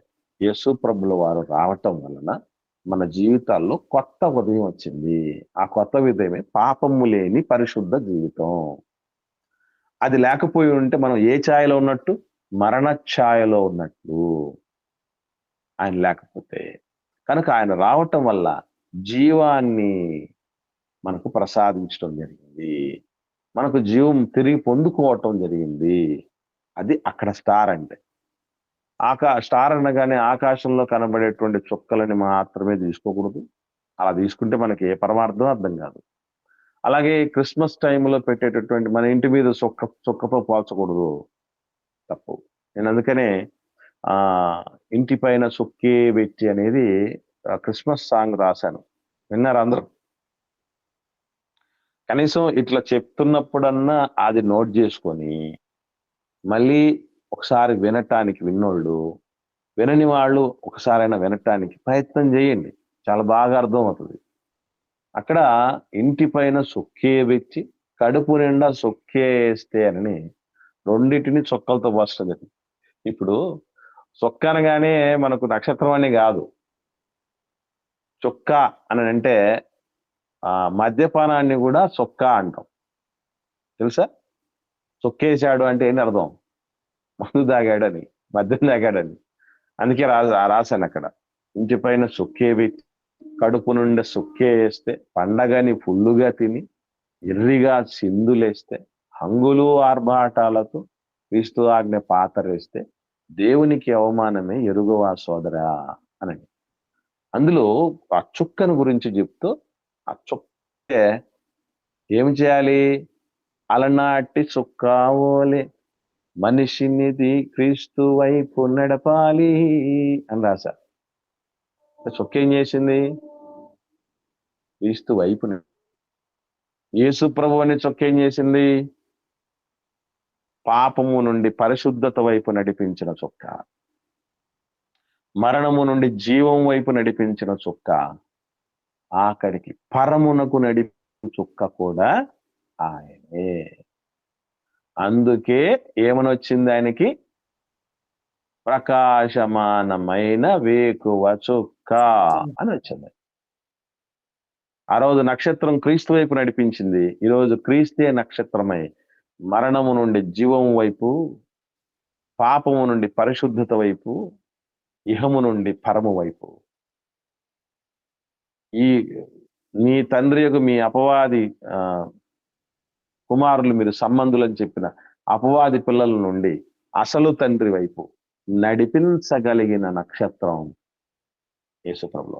యేసు ప్రభుల వారు రావటం వలన మన జీవితాల్లో కొత్త ఉదయం వచ్చింది. ఆ కొత్త ఉదయమే పాపము లేని పరిశుద్ధ జీవితం. అది లేకపోయి ఉంటే మనం ఏ ఛాయలో ఉన్నట్టు? మరణ ఛాయలో ఉన్నట్లు. ఆయన లేకపోతే కనుక ఆయన రావటం వల్ల జీవాన్ని మనకు ప్రసాదించడం జరిగింది. మనకు జీవం తిరిగి పొందుకోవటం జరిగింది. అది అక్కడ స్టార్ అంటే. స్టార్ అనగానే ఆకాశంలో కనబడేటువంటి చుక్కలని మాత్రమే తీసుకోకూడదు. అలా తీసుకుంటే మనకి ఏ పరమార్థం అర్థం కాదు. అలాగే క్రిస్మస్ టైంలో పెట్టేటటువంటి మన ఇంటి మీద చుక్కతో పోల్చకూడదు, తప్పు. నేను అందుకనే ఇంటి పైన చుక్కే వ్యక్తి అనేది క్రిస్మస్ సాంగ్ రాశాను. విన్నారు అందరూ? కనీసం ఇట్లా చెప్తున్నప్పుడన్నా అది నోట్ చేసుకొని మళ్ళీ ఒకసారి వినటానికి విన్నోళ్ళు, వినని వాళ్ళు ఒకసారైనా వినటానికి ప్రయత్నం చేయండి. చాలా బాగా అర్థం అవుతుంది. అక్కడ ఇంటి పైన సొక్కే వ్యక్తి కడుపు నిండా సొక్కేస్తే అని రెండింటిని చొక్కలతో పోస్తుంది. ఇప్పుడు చొక్క అనగానే మనకు నక్షత్రం అని కాదు. చొక్క అని అంటే మద్యపానాన్ని కూడా చొక్క అంటాం, తెలుసా? చొక్కేశాడు అంటే ఏంటి అర్థం? మందు తాగాడని, మద్యం తాగాడని. అందుకే రాశాను అక్కడ, ఇంటి పైన సొక్కే వ్యక్తి కడుపు నుండి సొక్కే వేస్తే, పండగని ఫుల్లుగా తిని ఎర్రిగా సింధులేస్తే, హంగులు ఆర్భాటాలతో క్రీస్తు ఆజ్ఞ పాతరేస్తే దేవునికి అవమానమే ఎరుగవా సోదరా అని. అందులో ఆ చుక్కను గురించి చెప్తూ, ఆ చుక్కే ఏమి చేయాలి? అలనాటి చుక్కావోలే మనిషినిది క్రీస్తు వైపు నడపాలి అని రాశారు. చుక్క ఏం చేసింది? క్రీస్తు వైపు. యేసు ప్రభు అనే చుక్క ఏం చేసింది? పాపము నుండి పరిశుద్ధత వైపు నడిపించిన చుక్క, మరణము నుండి జీవం వైపు నడిపించిన చుక్క, ఆఖరికి పరమునకు నడిపించిన చుక్క కూడా ఆయనే. అందుకే ఏమని వచ్చింది ఆయనకి? ప్రకాశమానమైన వేకువ చుక్క అని వచ్చింది. ఆ రోజు నక్షత్రం క్రీస్తు వైపు నడిపించింది. ఈరోజు క్రీస్తే నక్షత్రమై మరణము నుండి జీవం వైపు, పాపము నుండి పరిశుద్ధత వైపు, ఇహము నుండి పరము వైపు. ఈ మీ తండ్రి యొక్క మీ అపవాది కుమారులు మీరు సంబంధులని చెప్పిన అపవాది పిల్లల నుండి అసలు తండ్రి వైపు నడిపించగలిగిన నక్షత్రం యేసుప్రభువు.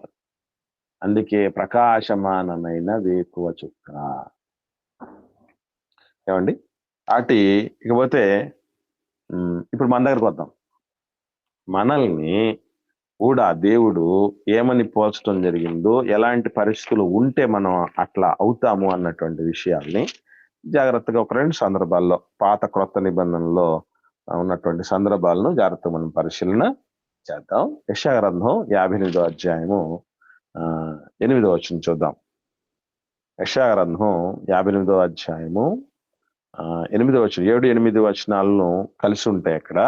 అందుకే ప్రకాశమానమైన వేకువ చుక్క. ఏమండి? ఇకపోతే ఇప్పుడు మన దగ్గరకు వద్దాం. మనల్ని కూడా దేవుడు ఏమని పోల్చడం జరిగిందో, ఎలాంటి పరిస్థితులు ఉంటే మనం అట్లా అవుతాము అన్నటువంటి విషయాల్ని జాగ్రత్తగా ఒక 2 సందర్భాల్లో, పాత క్రొత్త నిబంధనలో ఉన్నటువంటి సందర్భాలను జాగ్రత్తగా మనం పరిశీలన చేద్దాం. యెషయా గ్రంథం 58వ అధ్యాయము 8వ వచనం చూద్దాం. యెషయా గ్రంథం 58వ అధ్యాయము 8వ వచనం, 7-8 వచనాలను కలిసి ఉంటాయి అక్కడ.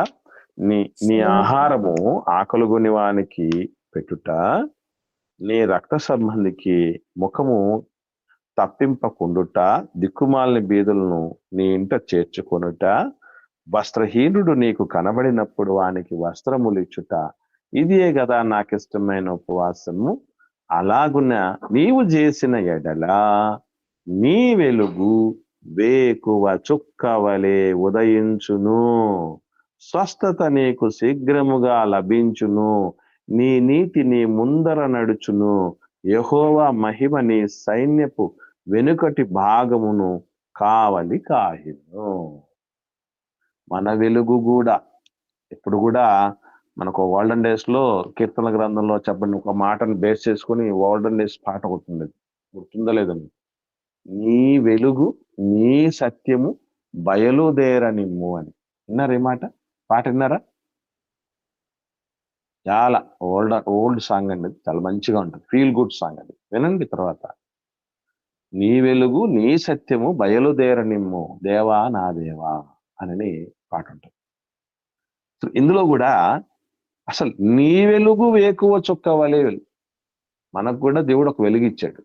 నీ ఆహారము ఆకలుగొని వానికి పెట్టుట, నీ రక్త సంబంధికి ముఖము తప్పింపకుండుట, దిక్కుమాలిన బీదలను నీ ఇంట చేర్చుకొనుట, వస్త్రహీనుడు నీకు కనబడినప్పుడు వానికి వస్త్రములు ఇచ్చుట, ఇదే కదా నాకు ఇష్టమైన ఉపవాసము. అలాగున నీవు చేసిన ఎడల నీ వెలుగు వేకువ చుక్క వలె ఉదయించును, స్వస్థత నీకు శీఘ్రముగా లభించును, నీ నీతి నీ ముందర నడుచును, యెహోవా మహిమ నీ సైన్యపు వెనుకటి భాగమును కావలి కాయును. మన వెలుగు కూడా ఇప్పుడు కూడా మనకు ఓల్డెన్ డేస్ లో కీర్తన గ్రంథంలో చెప్పండి, ఒక మాటను బేస్ చేసుకుని ఓల్డెన్ డేస్ పాట అవుతుంది, గుర్తుందో లేదండి? నీ వెలుగు నీ సత్యము బయలుదేరనిమ్ము అని. విన్నారా ఈ పాట విన్నారా? చాలా ఓల్డ్ సాంగ్ అండి, చాలా మంచిగా ఉంటుంది, ఫీల్ గుడ్ సాంగ్ అది. వినండి తర్వాత. నీ వెలుగు నీ సత్యము బయలుదేరనిమ్ము దేవా నా దేవా అని పాట ఉంటుంది. సో ఇందులో కూడా అసలు నీ వెలుగు వేకువ చుక్క వలె మనకు కూడా దేవుడు ఒక వెలుగు ఇచ్చాడు.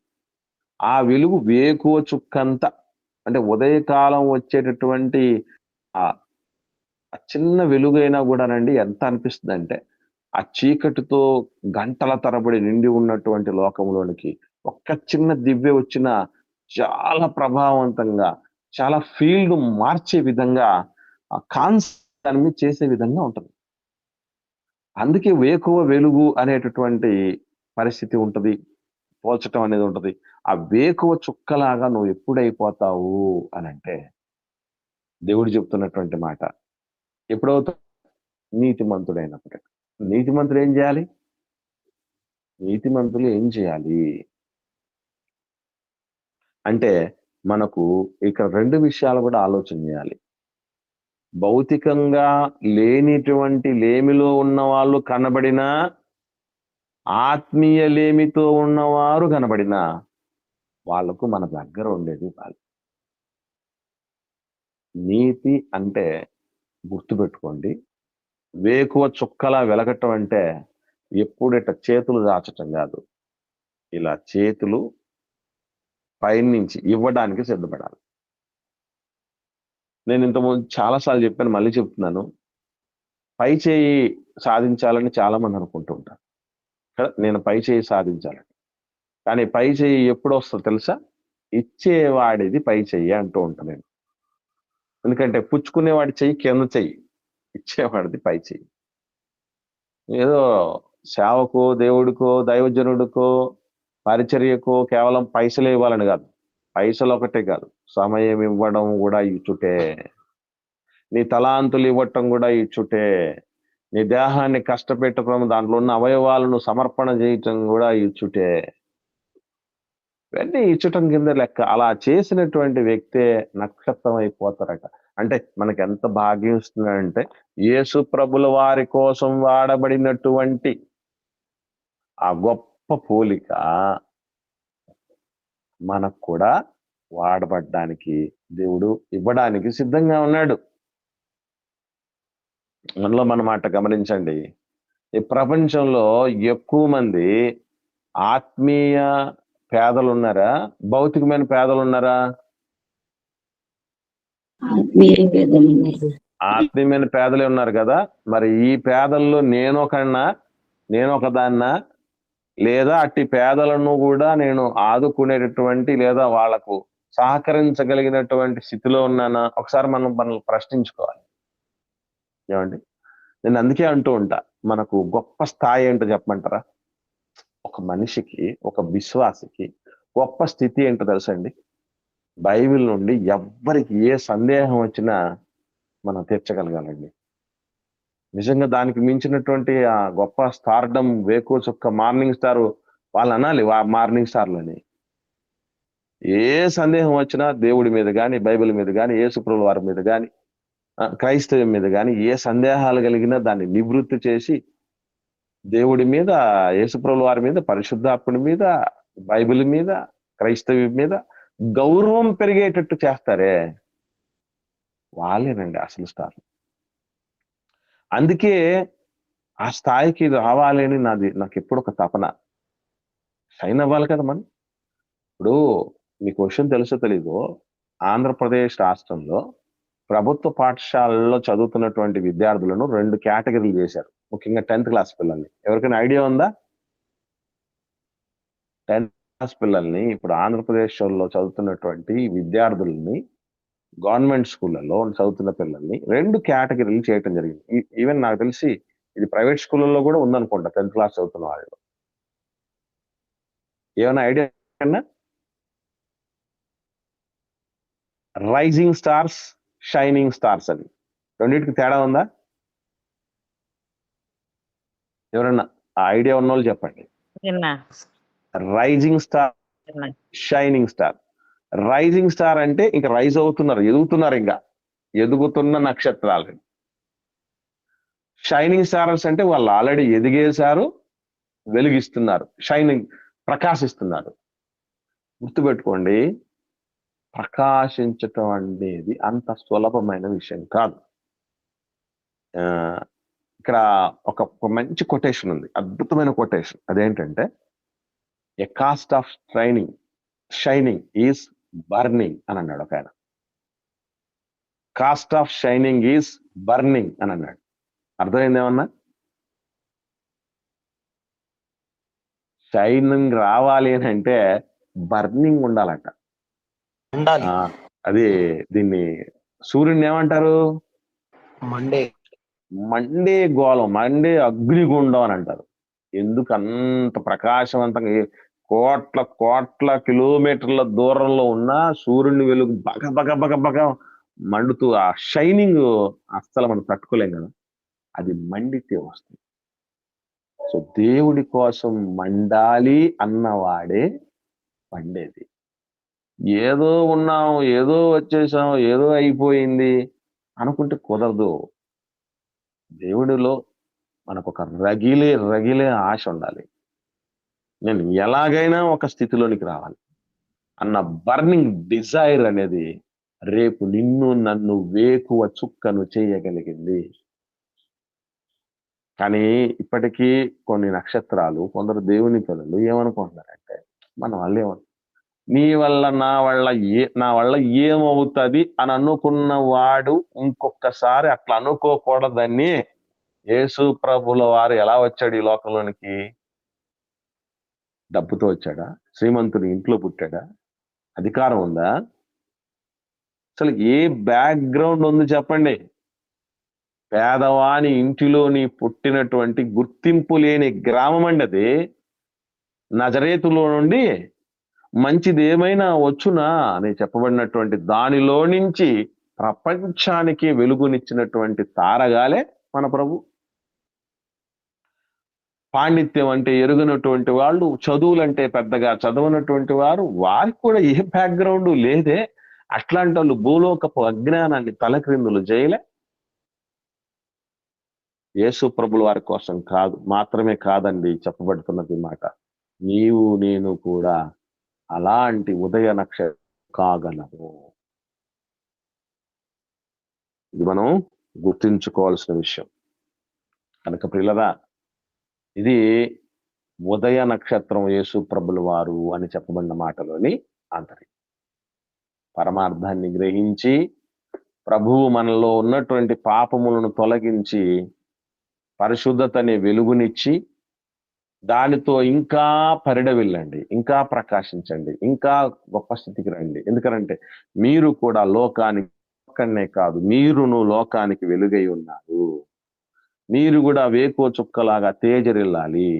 ఆ వెలుగు వేకువ చుక్కంత, అంటే ఉదయకాలం వచ్చేటటువంటి ఆ చిన్న వెలుగైనా కూడానండి ఎంత అనిపిస్తుంది అంటే, ఆ చీకటితో గంటల తరబడి నిండి ఉన్నటువంటి లోకంలోనికి ఒక్క చిన్న దివ్య వచ్చిన చాలా ప్రభావవంతంగా, చాలా ఫీల్డ్ మార్చే విధంగా, ఆ కాన్సెప్ట్ చేసే విధంగా ఉంటుంది. అందుకే వేకువ వెలుగు అనేటటువంటి పరిస్థితి ఉంటది, పోల్చటం అనేది ఉంటది. ఆ వేకువ చుక్కలాగా నువ్వు ఎప్పుడైపోతావు అని అంటే, దేవుడు చెప్తున్నటువంటి మాట, ఎప్పుడవుతావు? నీతిమంతుడైనప్పుడు. నీతిమంతుడు ఏం చేయాలి? నీతిమంతులు ఏం చేయాలి అంటే, మనకు ఇక్కడ 2 విషయాలు కూడా ఆలోచన చేయాలి. భౌతికంగా లేనిటువంటి లేమిలో ఉన్న వాళ్ళు కనబడినా, ఆత్మీయ లేమితో ఉన్నవారు కనబడినా, వాళ్లకు మన దగ్గర ఉండేది వాళ్ళు. నీతి అంటే గుర్తుపెట్టుకోండి, వేకువ చుక్కలా వెలగటం అంటే ఎప్పుడట చేతులు దాచటం కాదు, ఇలా చేతులు పైనుంచి ఇవ్వడానికి సిద్ధపడాలి. నేను ఇంతకుముందు చాలాసార్లు చెప్పాను, మళ్ళీ చెప్తున్నాను. పై చేయి సాధించాలని చాలా మంది అనుకుంటూ ఉంటారు కదా, నేను పై చేయి సాధించాలని. కానీ పై చేయి ఎప్పుడు వస్తుందో తెలుసా? ఇచ్చేవాడిది పై చెయ్యి అంటూ ఉంటాను నేను. ఎందుకంటే పుచ్చుకునేవాడి చెయ్యి కింద చెయ్యి, ఇచ్చేవాడిది పై చెయ్యి. ఏదో సేవకో, దేవుడికో, దైవజనుడికో, పరిచర్యకో కేవలం పైసలు ఇవ్వాలని కాదు. పైసలు ఒకటే కాదు, సమయం ఇవ్వడం కూడా ఇచ్చుటే, నీ తలాంతులు ఇవ్వటం కూడా ఇచ్చుటే, నీ దేహాన్ని కష్టపెట్టడం, దాంట్లో ఉన్న అవయవాలను సమర్పణ చేయటం కూడా ఇచ్చుటే. ఇవన్నీ ఇచ్చటం కింద లెక్క. అలా చేసినటువంటి వ్యక్తే నక్షత్రం అయిపోతారట. అంటే మనకి ఎంత భాగ్యం ఇస్తున్నాడంటే, యేసు ప్రభుల వారి కోసం వాడబడినటువంటి ఆ గొప్ప పోలిక మనకు కూడా వాడబడ్డానికి దేవుడు ఇవ్వడానికి సిద్ధంగా ఉన్నాడు. మనలో మన మాట గమనించండి, ఈ ప్రపంచంలో ఎక్కువ మంది ఆత్మీయ పేదలు ఉన్నారా, భౌతికమైన పేదలు ఉన్నారా? ఆత్మీయమైన పేదలే ఉన్నారు కదా. మరి ఈ పేదల్లో నేను ఒకదాన్నా, లేదా అట్టి పేదలను కూడా నేను ఆదుకునేటటువంటి లేదా వాళ్లకు సహకరించగలిగినటువంటి స్థితిలో ఉన్నానా? ఒకసారి మనల్ని ప్రశ్నించుకోవాలి. ఏమండి, నేను అందుకే అంటూ ఉంటా, మనకు గొప్ప స్థాయి ఏంటో చెప్పమంటారా? ఒక మనిషికి, ఒక విశ్వాసికి గొప్ప స్థితి ఏంటో తెలుసండి? బైబిల్ నుండి ఎవ్వరికి ఏ సందేహం వచ్చినా మనం తీర్చగలగాలండి. నిజంగా దానికి మించినటువంటి ఆ గొప్ప స్టార్డమ్, వేకువ చుక్క, మార్నింగ్ స్టార్ వాళ్ళు అనాలి, మార్నింగ్ స్టార్లని. ఏ సందేహం వచ్చినా దేవుడి మీద కానీ, బైబిల్ మీద కానీ, యేసుప్రభుల వారి మీద కానీ, క్రైస్తవం మీద కానీ ఏ సందేహాలు కలిగినా దాన్ని నివృత్తి చేసి దేవుడి మీద, యేసుప్రభుల వారి మీద, పరిశుద్ధాత్ముడి మీద, బైబిల్ మీద, క్రైస్తవ్యం మీద గౌరవం పెరిగేటట్టు చేస్తారే, వాళ్ళేనండి అసలు స్టార్. అందుకే ఆ స్థాయికి రావాలి అని నాకు ఎప్పుడు ఒక తపన. షైన్ అవ్వాలి కదా మనం. ఇప్పుడు మీకు విషయం తెలుసో తెలీదో, ఆంధ్రప్రదేశ్ రాష్ట్రంలో ప్రభుత్వ పాఠశాలల్లో చదువుతున్నటువంటి విద్యార్థులను 2 కేటగిరీలు చేశారు, ముఖ్యంగా 10th క్లాస్ పిల్లల్ని. ఎవరికైనా ఐడియా ఉందా? 10th క్లాస్ పిల్లల్ని, ఇప్పుడు ఆంధ్రప్రదేశ్లో చదువుతున్నటువంటి విద్యార్థులని, గవర్నమెంట్ స్కూళ్ళలో చదువుతున్న పిల్లల్ని 2 కేటగిరీలు చేయటం జరిగింది. ఈవెన్ నాకు తెలిసి ఇది ప్రైవేట్ స్కూళ్ళలో కూడా ఉందనుకుంటా 10th క్లాస్ చదువుతున్న వాళ్ళు. ఏమైనా idea? Rising stars, shining stars అని. రెండింటికి తేడా ఉందా? ఎవరన్నా ఆ ఐడియా ఉన్న వాళ్ళు చెప్పండి. Rising star, shining star. Rising star అంటే ఇంకా రైజ్ అవుతున్నారు, ఎదుగుతున్నారు, ఇంకా ఎదుగుతున్న నక్షత్రాలు. షైనింగ్ స్టార్స్ అంటే వాళ్ళు ఆల్రెడీ ఎదిగేశారు, వెలిగిస్తున్నారు, షైనింగ్, ప్రకాశిస్తున్నారు. గుర్తుపెట్టుకోండి, ప్రకాశించటం అనేది అంత సులభమైన విషయం కాదు. ఆ, ఇక్కడ ఒక మంచి కొటేషన్ ఉంది, అద్భుతమైన కొటేషన్. అదేంటంటే, a cost of shining is burning అని అన్నాడు ఒక ఆయన. Cost of shining is burning అని అన్నాడు. అర్థమైంది ఏమన్నా? షైనింగ్ రావాలి అని అంటే బర్నింగ్ ఉండాలంట. ఉండాలి. అది దీన్ని సూర్యుని ఏమంటారు? మండే గోళం, మండే అగ్నిగుండం అని అంటారు. ఎందుకు అంత ప్రకాశవంతంగా కోట్ల కోట్ల కిలోమీటర్ల దూరంలో ఉన్న సూర్యుని వెలుగు బగ బగ బగ బగ మండుతూ ఆ షైనింగ్ అస్సలు మనం తట్టుకోలేం కదా, అది మండితే వస్తుంది. సో దేవుడి కోసం మండాలి అన్నవాడే మండేది. ఏదో ఉన్నాం, ఏదో వచ్చేసాం, ఏదో అయిపోయింది అనుకుంటే కుదరదు. దేవుడిలో మనకు ఒక రగిలే ఆశ ఉండాలి. నేను ఎలాగైనా ఒక స్థితిలోనికి రావాలి అన్న బర్నింగ్ డిజైర్ అనేది రేపు నిన్ను నన్ను వేకువ చుక్కను చేయగలిగింది. కానీ ఇప్పటికీ కొన్ని నక్షత్రాలు, కొందరు దేవుని పిల్లలు ఏమనుకుంటున్నారంటే, మన వల్ల నీ వల్ల నా వల్ల ఏమవుతుంది అని అనుకున్న వాడు ఇంకొకసారి అట్లా అనుకోకూడదని యేసు ప్రభుల వారు ఎలా వచ్చాడు ఈ లోకంలోనికి? డబ్బుతో వచ్చాడా? శ్రీమంతుని ఇంట్లో పుట్టాడా? అధికారం ఉందా? అసలు ఏ బ్యాక్గ్రౌండ్ ఉంది చెప్పండి? పేదవాని ఇంటిలోని పుట్టినటువంటి గుర్తింపు లేని గ్రామం అండి అది. నజరేతులో నుండి మంచిది ఏమైనా వచ్చునా అని చెప్పబడినటువంటి దానిలో నుంచి ప్రపంచానికి వెలుగునిచ్చినటువంటి తారగాలే మన ప్రభు. పాండిత్యం అంటే ఎరుగనటువంటి వాళ్ళు, చదువులంటే పెద్దగా చదవనటువంటి వారు, వారికి కూడా ఏ బ్యాక్గ్రౌండ్ లేదే. అట్లాంటి వాళ్ళు భూలోకపు అజ్ఞానాన్ని తలక్రిందులు చేయలే. యేసు ప్రభుల వారి కోసం మాత్రమే కాదండి చెప్పబడుతున్నది మాట. నీవు నేను కూడా అలాంటి ఉదయ నక్షత్రం కాగలము. ఇది మనం గుర్తించుకోవాల్సిన విషయం. కనుక ప్రియులరా, ఇది ఉదయ నక్షత్రం యేసు ప్రభుల వారు అని చెప్పబడిన మాటలోని ఆంతర్యం. పరమార్థాన్ని గ్రహించి ప్రభువు మనలో ఉన్నటువంటి పాపములను తొలగించి పరిశుద్ధతని వెలుగునిచ్చి దానితో ఇంకా పరిడవిల్లండి, ఇంకా ప్రకాశించండి, ఇంకా గొప్ప స్థితికి రండి. ఎందుకంటే మీరు కూడా లోకానికి ఒక్కనే కాదు, మీరును లోకానికి వెలుగై ఉన్నారు. మీరు కూడా వేకో చుక్కలాగా తేజరిల్లాలి.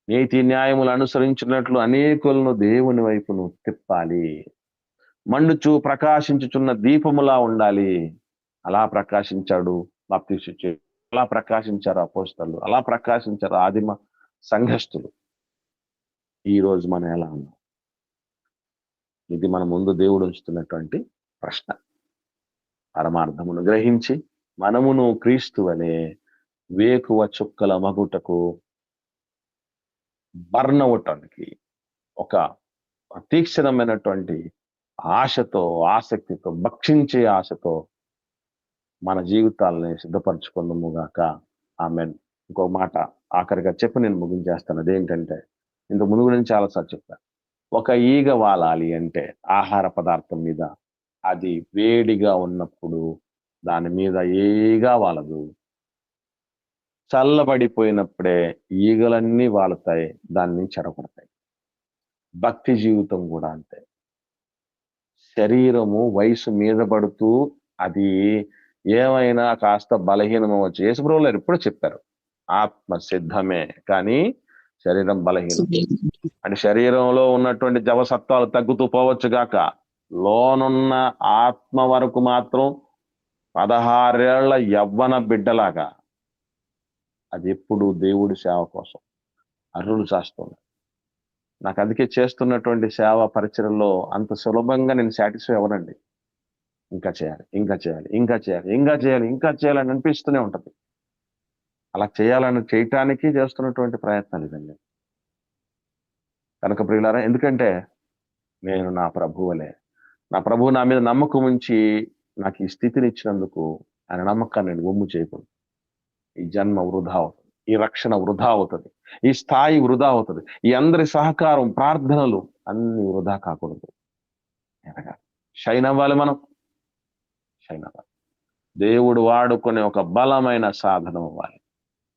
నీతి న్యాయములు అనుసరించినట్లు అనేకులను దేవుని వైపును తిప్పాలి. మండుచు ప్రకాశించుచున్న దీపములా ఉండాలి. అలా ప్రకాశించాడు బాప్తీసు, అలా ప్రకాశించారు అపోస్తలులు, అలా ప్రకాశించారు ఆదిమ సంఘస్థులు. ఈ రోజు మనం ఎలా ఉన్నాం? ఇది మన ముందు దేవుడు ఉంచుతున్నటువంటి ప్రశ్న. పరమార్థమును గ్రహించి మనమును క్రీస్తు అనే వేకువ చుక్కల మగుటకు బర్న్ అవటానికి ఒక తీక్షణమైనటువంటి ఆశతో, ఆసక్తితో, భక్షించే ఆశతో మన జీవితాలని సిద్ధపరచుకుందాముగాక. ఆమేన్. ఇంకో మాట ఆఖరిగా చెప్పి నేను ముగించేస్తాను. అదేంటంటే, ఇంత ముందు గురించి చాలాసార్లు చెప్పాను. ఒక ఈగ వాలాలి అంటే ఆహార పదార్థం మీద అది వేడిగా ఉన్నప్పుడు దాని మీద ఏగా వాలదు. చల్లబడిపోయినప్పుడే ఈగలన్నీ వాలుతాయి, దాన్ని చెడగొడతాయి. భక్తి జీవితం కూడా అంతే. శరీరము వయసు మీద పడుతూ అది ఏమైనా కాస్త బలహీనం అవ్వచ్చు. యేసుప్రభువు ఎప్పుడు చెప్పారు, ఆత్మ సిద్ధమే కానీ శరీరం బలహీనం. అంటే శరీరంలో ఉన్నటువంటి జవసత్వాలు తగ్గుతూ పోవచ్చు గాక, లోనున్న ఆత్మ వరకు మాత్రం 16 ఏళ్ల యవ్వన బిడ్డలాగా అది ఎప్పుడు దేవుడి సేవ కోసం అర్రులు చేస్తుంది. నాకు అందుకే చేస్తున్నటువంటి సేవ పరిచయంలో అంత సులభంగా నేను సాటిస్ఫై అవ్వనండి. ఇంకా చేయాలి, ఇంకా చేయాలి, ఇంకా చేయాలి, ఇంకా చేయాలి, ఇంకా చేయాలని అనిపిస్తూనే ఉంటది. అలా చేయటానికి చేస్తున్నటువంటి ప్రయత్నాలు ఇదండి. కనుక ప్రియులారా, ఎందుకంటే నేను నా ప్రభువులే. నా ప్రభువు నా మీద నమ్మకం ఉంచి నాకు ఈ స్థితిని ఇచ్చినందుకు ఆయన నమ్మకాన్ని నేను ఒమ్ము చేయకూడదు. ఈ జన్మ వృధా అవుతుంది, ఈ రక్షణ వృధా అవుతుంది, ఈ స్థాయి వృధా అవుతుంది, ఈ అందరి సహకారం, ప్రార్థనలు అన్ని వృధా కాకూడదు. ఎదగాలి, షైన్ అవ్వాలి, మనం షైన్ అవ్వాలి. దేవుడు వాడుకునే ఒక బలమైన సాధనం అవ్వాలి.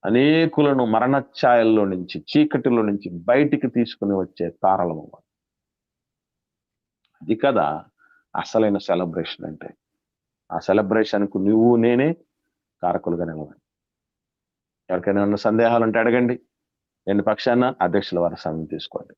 అనేకులను మరణఛాయల్లో నుంచి, చీకటిలో నుంచి బయటికి తీసుకుని వచ్చే తారలం అవ్వాలి. అది కదా అసలైన సెలబ్రేషన్ అంటే. ఆ సెలబ్రేషన్కు నువ్వు నేనే కారకులుగా నిలవాలి. ఎవరికైనా ఉన్న సందేహాలు ఉంటే అడగండి. నేను పక్షాన అధ్యక్షుల వారి సమయం తీసుకోండి.